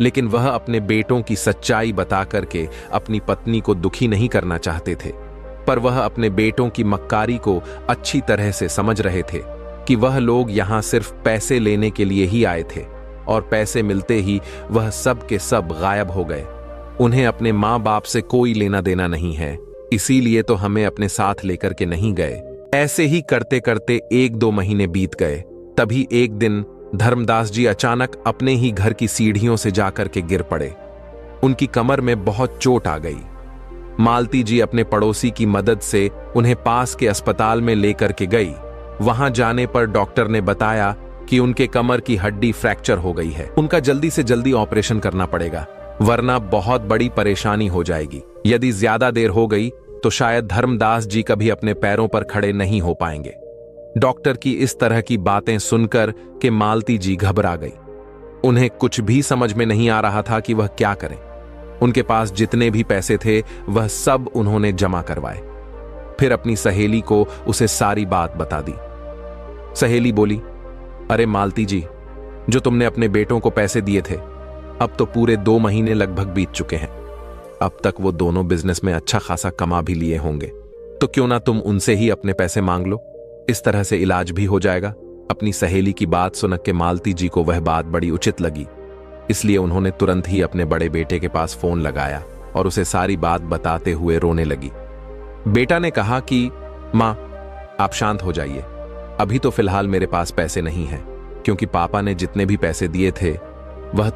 लेकिन वह अपने बेटों की सच्चाई बता करके अपनी पत्नी को दुखी नहीं करना चाहते थे। पर वह अपने बेटों की मक्कारी को अच्छी तरह से समझ रहे थे कि वह लोग यहां सिर्फ पैसे लेने के लिए ही आए थे और पैसे मिलते ही वह सब के सब गायब हो गए। उन्हें अपने माँ बाप से कोई लेना देना नहीं है, इसीलिए तो हमें अपने साथ लेकर के नहीं गए। ऐसे ही करते करते 1-2 महीने बीत गए। तभी एक दिन धर्मदास जी अचानक अपने ही घर की सीढ़ियों से जाकर के गिर पड़े। उनकी कमर में बहुत चोट आ गई। मालती जी अपने पड़ोसी की मदद से उन्हें पास के अस्पताल में लेकर के गई। वहां जाने पर डॉक्टर ने बताया कि उनके कमर की हड्डी फ्रैक्चर हो गई है। उनका जल्दी से जल्दी ऑपरेशन करना पड़ेगा, वरना बहुत बड़ी परेशानी हो जाएगी। यदि ज्यादा देर हो गई तो शायद धर्मदास जी कभी अपने पैरों पर खड़े नहीं हो पाएंगे। डॉक्टर की इस तरह की बातें सुनकर के मालती जी घबरा गई। उन्हें कुछ भी समझ में नहीं आ रहा था कि वह क्या करें। उनके पास जितने भी पैसे थे वह सब उन्होंने जमा करवाए। फिर अपनी सहेली को उसे सारी बात बता दी। सहेली बोली, अरे मालती जी, जो तुमने अपने बेटों को पैसे दिए थे, अब तो पूरे 2 महीने लगभग बीत चुके हैं। अब तक वो दोनों बिजनेस में अच्छा खासा कमा भी लिए होंगे, तो क्यों ना तुम उनसे ही अपने पैसे मांग लो, इस तरह से इलाज भी हो जाएगा। अपनी सहेली की बात सुनकर के मालती जी को वह बात बड़ी उचित लगी, इसलिए उन्होंने तुरंत ही अपने बड़े बेटे के पास फोन लगाया और उसे सारी बात बताते हुए रोने लगी। बेटा ने कहा कि मां, आप शांत हो जाइए, अभी तो फिलहाल मेरे पास पैसे नहीं हैं, क्योंकि पापा ने जितने भी पैसे दिए थे वह तो